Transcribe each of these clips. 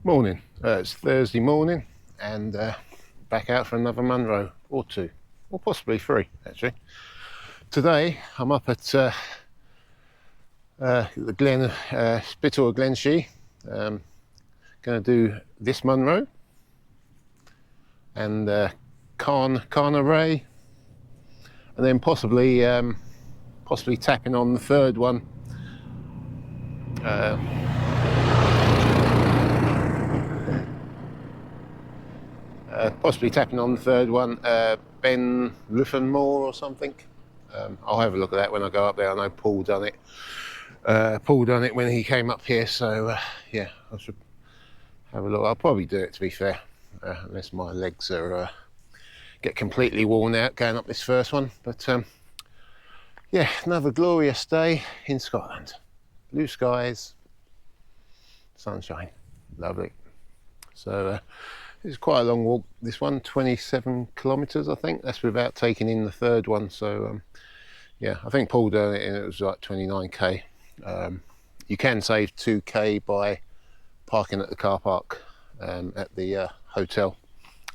Morning. It's Thursday morning and back out for another Munro or two, or possibly three actually. Today I'm up at the Glen Spittal Glen Shee. Going to do this Munro and Carn Brac, and then possibly tapping on the third one. Possibly tapping on the third one, Beinn Iutharn Mhor or something. I'll have a look at that when I go up there. I know Paul done it. Paul done it when he came up here, so yeah, I should have a look. I'll probably do it, to be fair, unless my legs are get completely worn out going up this first one. But yeah, another glorious day in Scotland. Blue skies, sunshine, lovely. So it's quite a long walk, this one, 27 kilometres I think. That's without taking in the third one. So yeah, I think Paul done it and it was like 29k. You can save 2k by parking at the car park at the hotel.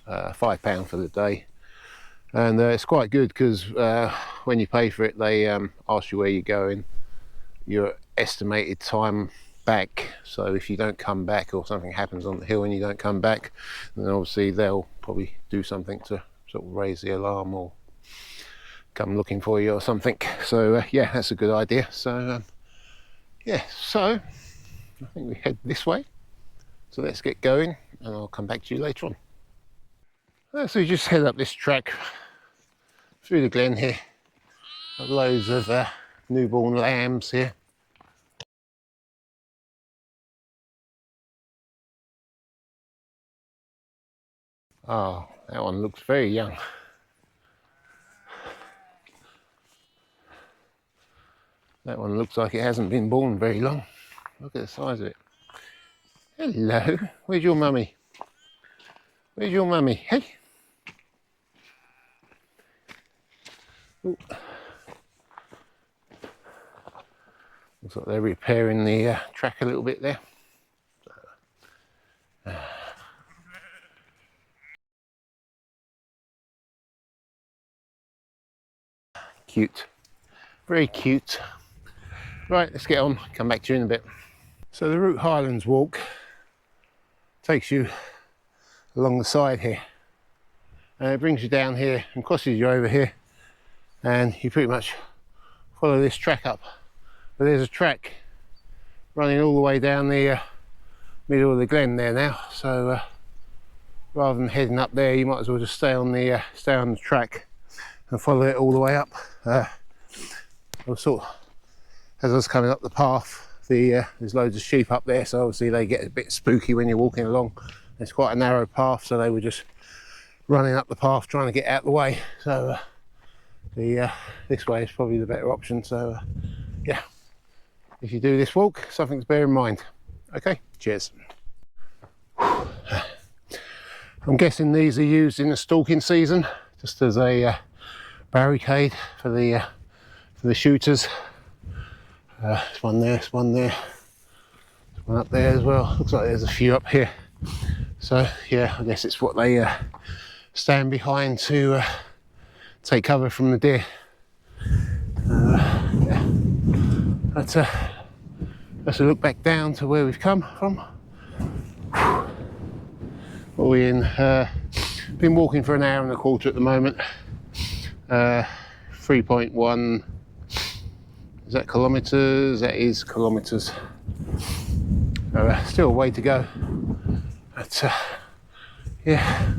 £5 for the day, and it's quite good because when you pay for it they ask you where you're going, your estimated time back. So if you don't come back or something happens on the hill and you don't come back, then obviously they'll probably do something to sort of raise the alarm or come looking for you or something. So yeah, that's a good idea. So yeah, so I think we head this way, so let's get going and I'll come back to you later on. So you just head up this track through the glen here. Got loads of newborn lambs here. Oh, that one looks very young. That one looks like it hasn't been born very long. Look at the size of it. Hello, where's your mummy? Where's your mummy? Hey. Ooh. Looks like they're repairing the track a little bit there. Cute, very cute. Right, let's get on, come back to you in a bit. So the Route Highlands walk takes you along the side here, and it brings you down here and crosses you over here, and you pretty much follow this track up. But there's a track running all the way down the middle of the glen there now, so rather than heading up there, you might as well just stay on the track and follow it all the way up. I was sort of, as I was coming up the path, there's loads of sheep up there, so obviously they get a bit spooky when you're walking along. It's quite a narrow path, so they were just running up the path trying to get out of the way. So this way is probably the better option. So yeah, if you do this walk, something to bear in mind. Okay, cheers. I'm guessing these are used in the stalking season, just as a barricade for the shooters. There's one there, there's one there, there's one up there as well. Looks like there's a few up here. So yeah, I guess it's what they stand behind to take cover from the deer. Yeah. Let's a look back down to where we've come from. What are we in? Been walking for an hour and a quarter at the moment. 3.1, is that kilometres? That is kilometres. Still a way to go. But yeah,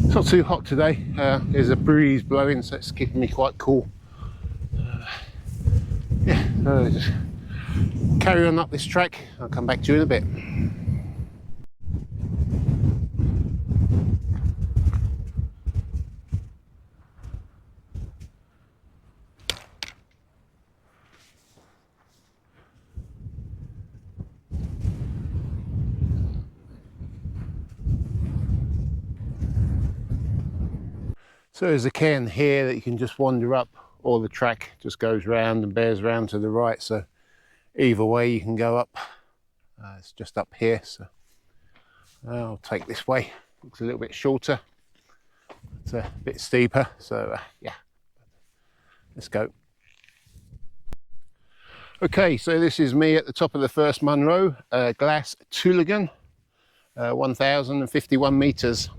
it's not too hot today. There's a breeze blowing, so it's keeping me quite cool. Yeah, so just carry on up this track. I'll come back to you in a bit. So there's a cairn here that you can just wander up, or the track just goes round and bears round to the right, so either way you can go up. It's just up here, so I'll take this way. Looks a little bit shorter. It's a bit steeper, so yeah, let's go. Okay, so this is me at the top of the first Munro, Glas Tulaichean, 1,051 metres,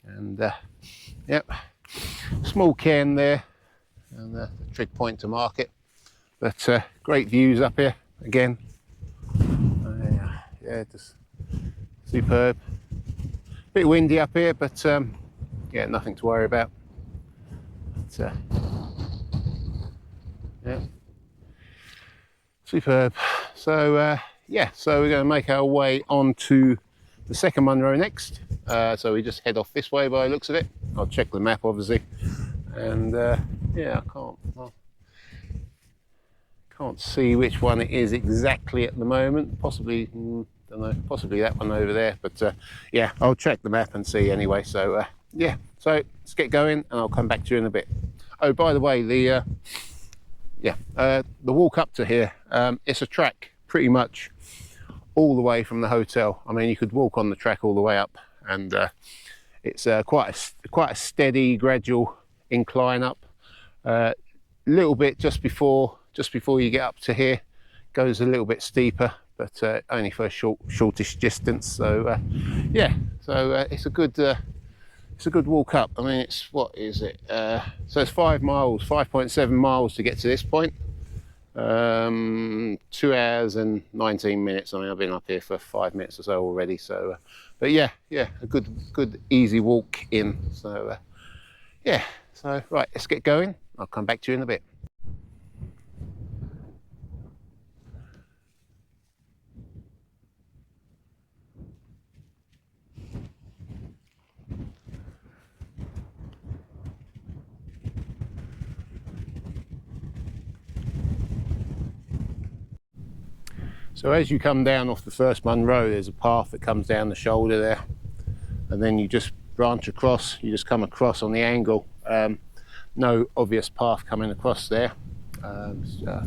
and yep, small cairn there, and the trig point to market, but great views up here again. Yeah, just superb. Bit windy up here, but yeah, nothing to worry about. But, yeah, superb. So yeah, so we're going to make our way on to the second Munro next. So we just head off this way by the looks of it. I'll check the map obviously, and yeah, I can't see which one it is exactly at the moment. Possibly, don't know, possibly that one over there, but yeah, I'll check the map and see anyway. So yeah, so let's get going and I'll come back to you in a bit. Oh, by the way, the walk up to here, it's a track pretty much all the way from the hotel. I mean, you could walk on the track all the way up, and it's quite a steady, gradual incline up. Little bit just before you get up to here, goes a little bit steeper, but only for a shortish distance. So yeah, so it's a good walk up. I mean, it's, what is it? So it's 5 miles, 5.7 miles to get to this point. 2 hours and 19 minutes. I mean, I've been up here for 5 minutes or so already. So, but yeah, a good easy walk in. So yeah, so right, let's get going. I'll come back to you in a bit. So as you come down off the first Munro, there's a path that comes down the shoulder there, and then you just branch across, you just come across on the angle. No obvious path coming across there. I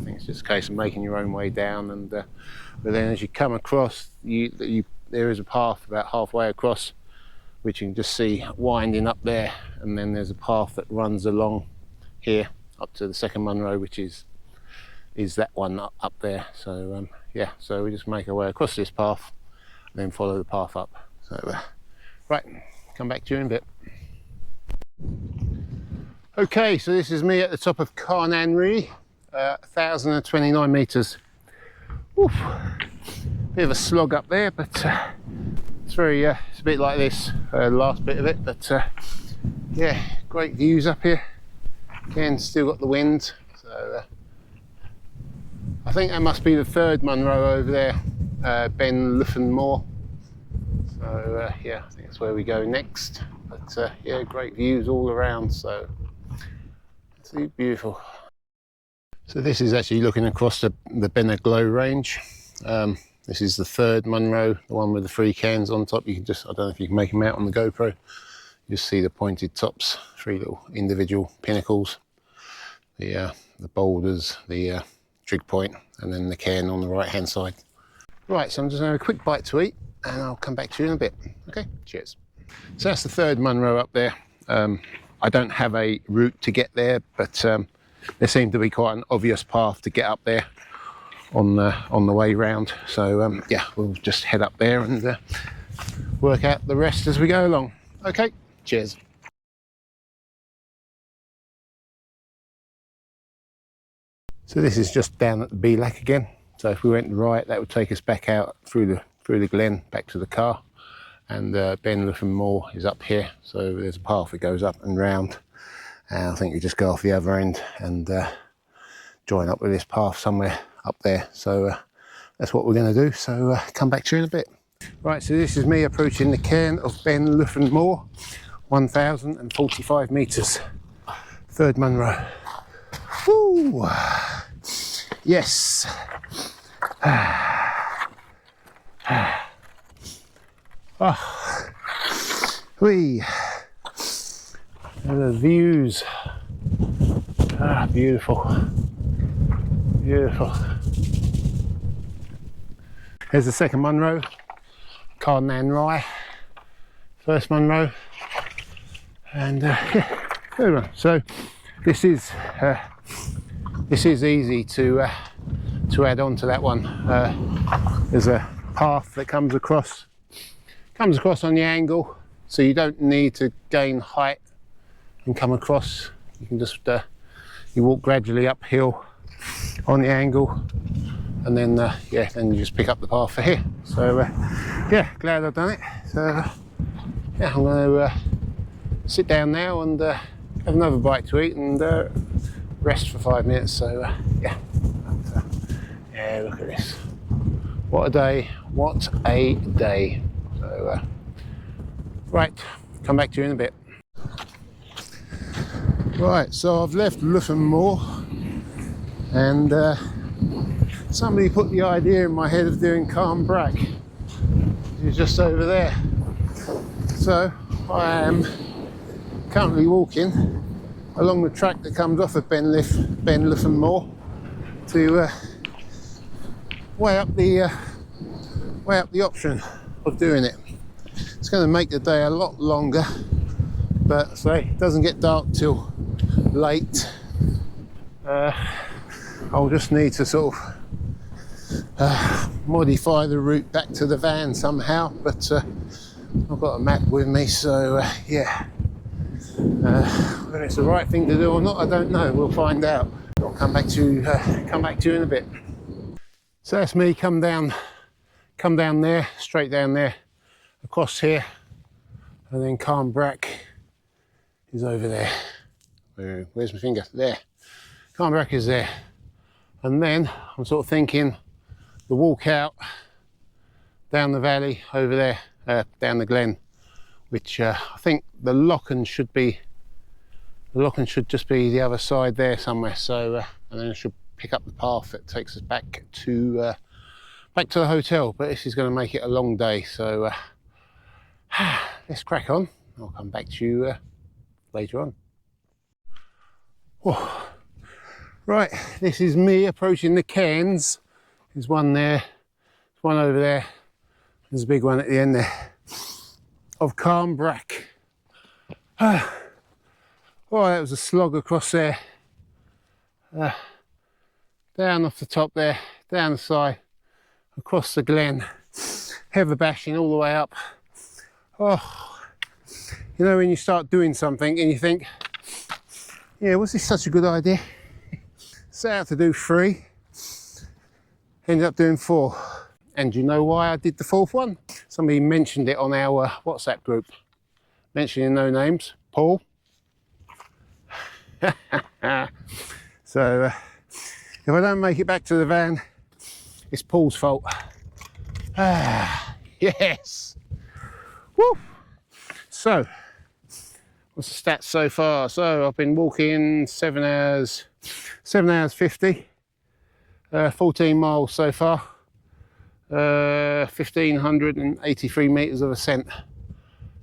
think it's just a case of making your own way down, and but then as you come across, there is a path about halfway across, which you can just see winding up there, and then there's a path that runs along here up to the second Munro, which is that one up there. So yeah, so we just make our way across this path and then follow the path up. So right, come back to you in a bit. Okay, so this is me at the top of Carn Brac, 1,029 metres. Oof, bit of a slog up there, but it's very it's a bit like this last bit of it, but yeah, great views up here. Again, still got the wind. So I think that must be the third Munro over there, Beinn Iutharn Mhor. So yeah, I think that's where we go next. But yeah, great views all around, so it's beautiful. So this is actually looking across the Beinn Iutharn range. This is the third Munro, the one with the 3 cairns on top. You can just, I don't know if you can make them out on the GoPro. You just see the pointed tops, 3 little individual pinnacles, the boulders, the trig point, and then the cairn on the right hand side. Right, so I'm just going to have a quick bite to eat and I'll come back to you in a bit. Okay, cheers. So that's the third Munro up there. I don't have a route to get there, but there seemed to be quite an obvious path to get up there on the way round. So yeah, we'll just head up there and work out the rest as we go along. Okay, cheers. So this is just down at the Beinn again. So if we went right, that would take us back out through the glen back to the car. And Beinn Iutharn Mhor is up here. So there's a path that goes up and round. And I think you just go off the other end and join up with this path somewhere up there. So that's what we're going to do. So come back to you in a bit. Right, so this is me approaching the cairn of Beinn Iutharn Mhor, 1,045 metres. Third Munro. Woo! Yes. Oh, whee! And the views. Ah, beautiful. Beautiful. Here's the second Munro, Carn Brac, first Munro, and yeah, good one. So this is easy to add on to that one. There's a path that comes across on the angle, so you don't need to gain height and come across. You can just you walk gradually uphill on the angle, and then yeah, then you just pick up the path for here. So yeah, glad I've done it. So yeah, I'm going to sit down now and have another bite to eat and rest for 5 minutes. So yeah, yeah, look at this. What a day! What a day! So right, come back to you in a bit. Right, so I've left Iutharn Mhor, and somebody put the idea in my head of doing Carn Brac. It's just over there. So I am currently walking along the track that comes off of Beinn Iutharn Mhor to weigh up the option of doing it. It's going to make the day a lot longer, but say it doesn't get dark till late. I'll just need to sort of modify the route back to the van somehow, but I've got a map with me, so yeah. Whether it's the right thing to do or not, I don't know. We'll find out. I'll come back to you in a bit. So that's me. Come down there, straight down there, across here, and then Carn Brac is over there. Where's my finger? There. Carn Brac is there, and then I'm sort of thinking the walk out down the valley over there, down the glen, which I think the Lochen should just be the other side there somewhere. So and then I should pick up the path that takes us back to the hotel. But this is going to make it a long day, so let's crack on. I'll come back to you later on. Whoa. Right, this is me approaching the cairns. There's one there, there's one over there, there's a big one at the end there of Carn Brac. Oh, that was a slog across there. Down off the top there, down the side, across the glen, heather bashing all the way up. Oh, you know when you start doing something and you think, yeah, was this such a good idea? Set out to do 3, ended up doing 4. And do you know why I did the 4th one? Somebody mentioned it on our WhatsApp group, mentioning no names, Paul. So if I don't make it back to the van, it's Paul's fault. Yes. Woo. So what's the stats so far? So I've been walking 7 hours 50, 14 miles so far, 1,583 meters of ascent.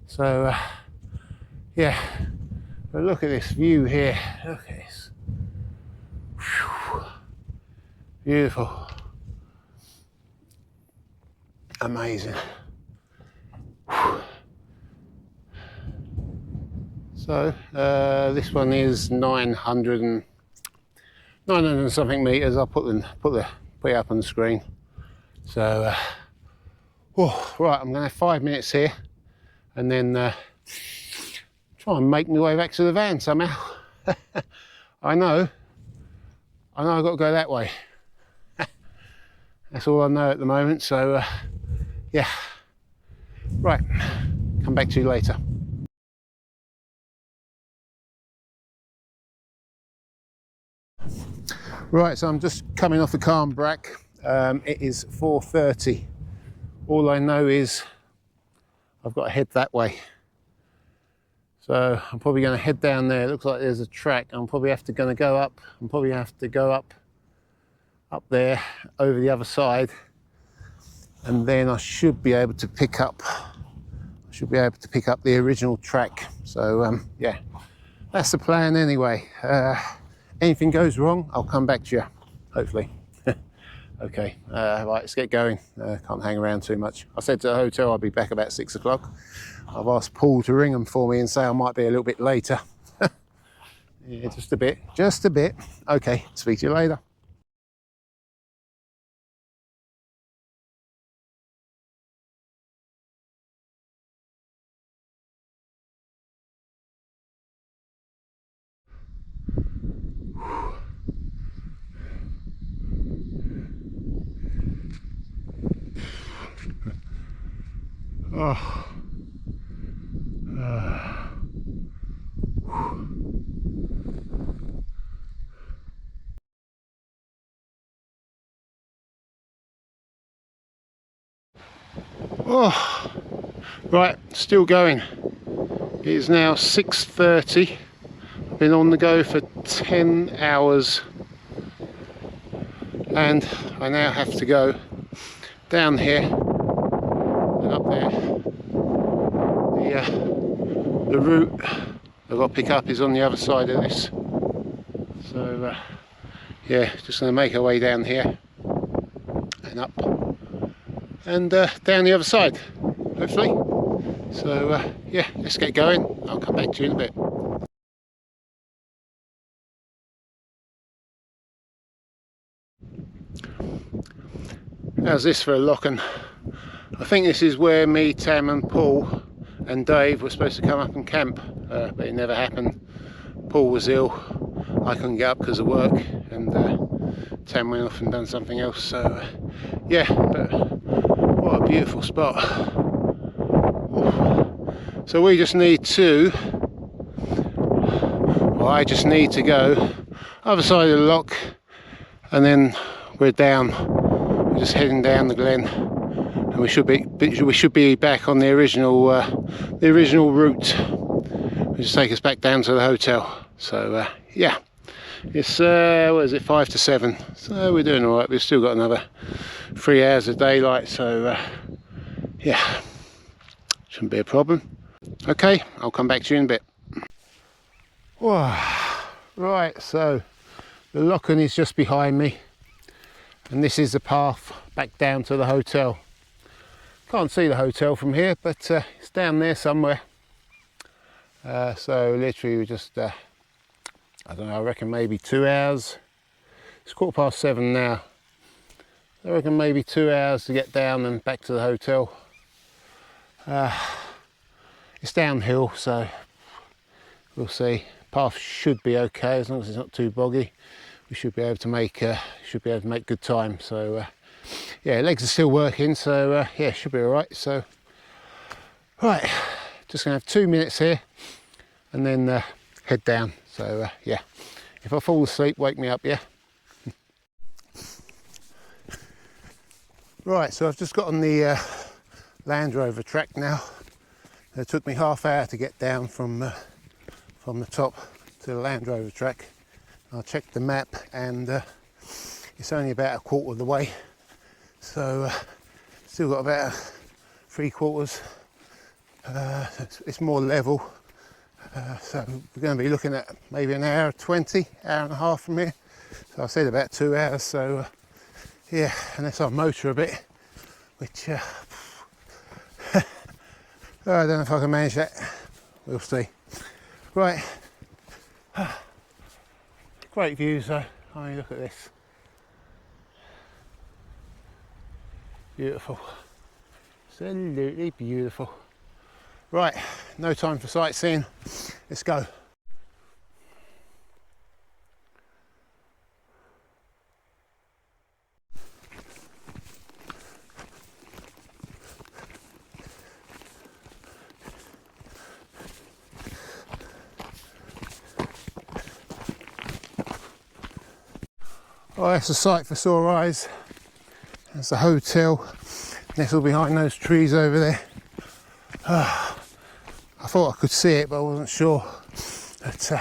So yeah, but look at this view here. Look at this. Whew. Beautiful. Amazing. Whew. So this one is 900 and something meters. I'll put it up on the screen. So right, I'm going to have 5 minutes here, and then try and make my way back to the van somehow. I know I've got to go that way. That's all I know at the moment. So yeah, right, come back to you later. Right, so I'm just coming off the Carn Brac. It is 4:30. All I know is I've got to head that way. So I'm probably going to head down there. It looks like there's a track. I'm probably going to go up. I'm probably going to have to go up there over the other side, and then I should be able to pick up. The original track. So yeah, that's the plan anyway. Anything goes wrong, I'll come back to you, hopefully. Okay, right, let's get going. Can't hang around too much. I said to the hotel I'll be back about 6 o'clock. I've asked Paul to ring them for me and say I might be a little bit later. Yeah, just a bit, just a bit. Okay, speak to you later. Oh. Oh. Right, still going. It is now 6:30. I've been on the go for 10 hours and I now have to go down here and up there. The route I've got to pick up is on the other side of this. So yeah, just going to make our way down here and up and down the other side, hopefully. So yeah, let's get going. I'll come back to you in a bit. How's this for a lock-in? I think this is where me, Tam and Paul and Dave were supposed to come up and camp, but it never happened. Paul was ill, I couldn't get up because of work, and Tam went off and done something else. So yeah, but what a beautiful spot. So we just need to, well, I just need to go other side of the lock and then we're down. We're just heading down the glen and we should be back on the original route, which will take us back down to the hotel. So yeah, it's what is it, 5 to 7, so we're doing all right. We've still got another 3 hours of daylight, so yeah, shouldn't be a problem. Okay, I'll come back to you in a bit. Wow. Right, so the lock-in is just behind me and this is the path back down to the hotel. Can't see the hotel from here, but it's down there somewhere. So literally we just I don't know, I reckon maybe 2 hours. It's 7:15 now. I reckon maybe 2 hours to get down and back to the hotel. It's downhill, so we'll see. Path should be okay as long as it's not too boggy. We should be able to make good time. So yeah, legs are still working, so yeah, should be all right. So right, just gonna have 2 minutes here and then head down. So yeah, if I fall asleep, wake me up, yeah. Right, so I've just got on the Land Rover track now. It took me half hour to get down from the top to the Land Rover track. I checked the map and it's only about a quarter of the way, so still got about 3/4. It's more level, so we're going to be looking at maybe an hour 20, hour and a half from here. So I said about 2 hours, so yeah, unless I motor a bit, which I don't know if I can manage that. We'll see. Right. Great views though. I mean, look at this. Beautiful. Absolutely beautiful. Right, no time for sightseeing. Let's go. Oh, that's a sight for sore eyes. That's the hotel, nestled behind those trees over there. I thought I could see it, but I wasn't sure. But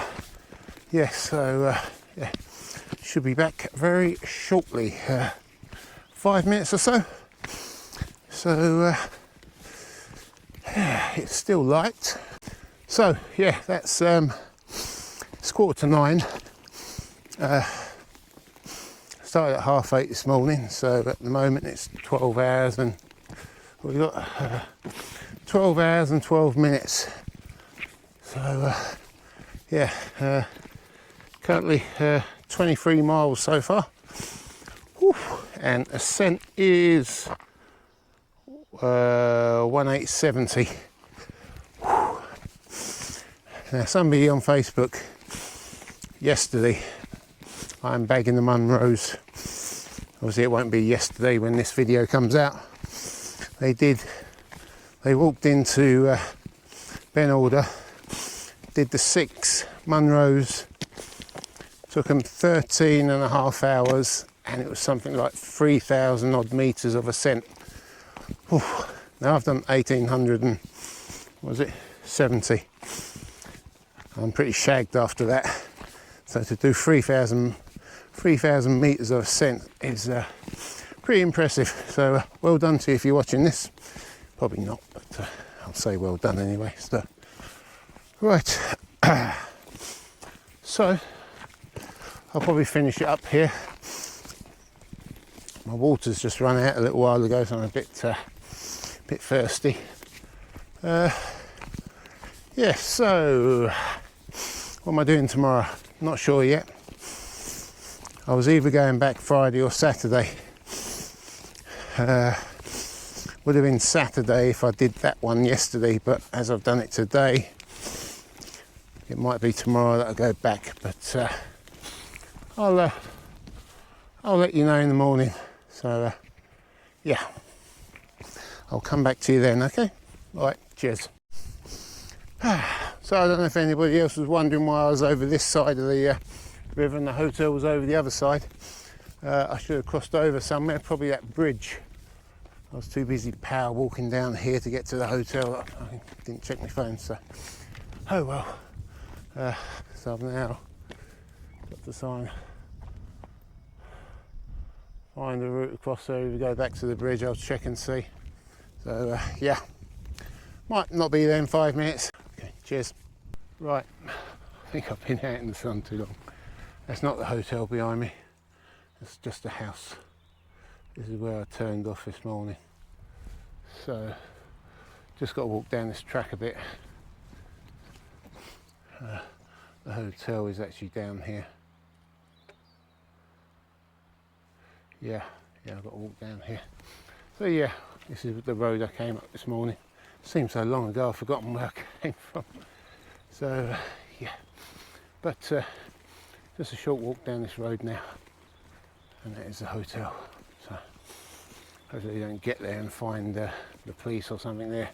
yes, so yeah, should be back very shortly. 5 minutes or so. So yeah, it's still light. So yeah, that's it's 9:15. started at 8:30 this morning, so at the moment it's 12 hours and we've got 12 hours and 12 minutes. So yeah, currently 23 miles so far. Whew. And ascent is 1870. Whew. Now somebody on Facebook yesterday, I'm bagging the Munros. Obviously it won't be yesterday when this video comes out. They walked into Beinn Iutharn, did the 6 Munros, took them 13.5 hours, and it was something like 3,000 odd metres of ascent. Oof. Now I've done 1,800 and, what was it, 70. I'm pretty shagged after that. So to do 3,000 metres of ascent is pretty impressive. So well done to you if you're watching this. Probably not, but I'll say well done anyway. So, right, so I'll probably finish it up here. My water's just run out a little while ago, so I'm a bit thirsty. Yeah, so what am I doing tomorrow? Not sure yet. I was either going back Friday or Saturday. Would have been Saturday if I did that one yesterday, but as I've done it today, it might be tomorrow that I go back. But I'll let you know in the morning. So yeah, I'll come back to you then. Okay. All right. Cheers. So I don't know if anybody else was wondering why I was over this side of the river and the hotel was over the other side. I should have crossed over somewhere, probably that bridge. I was too busy power walking down here to get to the hotel. I didn't check my phone, so oh well. So I've now got to find a route across there. If we go back to the bridge, I'll check and see. So yeah, might not be there in 5 minutes. Okay, cheers. Right, I think I've been out in the sun too long. That's not the hotel behind me. It's just a house. This is where I turned off this morning. So, just got to walk down this track a bit. The hotel is actually down here. Yeah, I've got to walk down here. So yeah, this is the road I came up this morning. Seems so long ago, I've forgotten where I came from. So yeah, but just a short walk down this road now, and that is the hotel. So hopefully you don't get there and find the police or something there.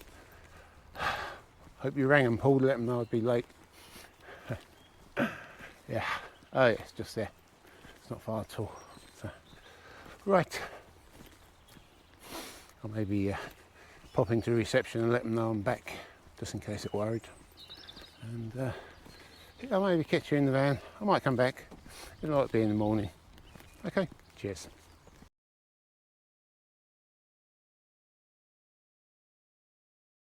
Hope you rang and Paul to let them know I'd be late. Yeah, oh yeah, it's just there. It's not far at all. So, right, I'll maybe pop into reception and let them know I'm back, just in case they're worried. And I'll maybe catch you in the van. I might come back. It might be in the morning. Okay, cheers.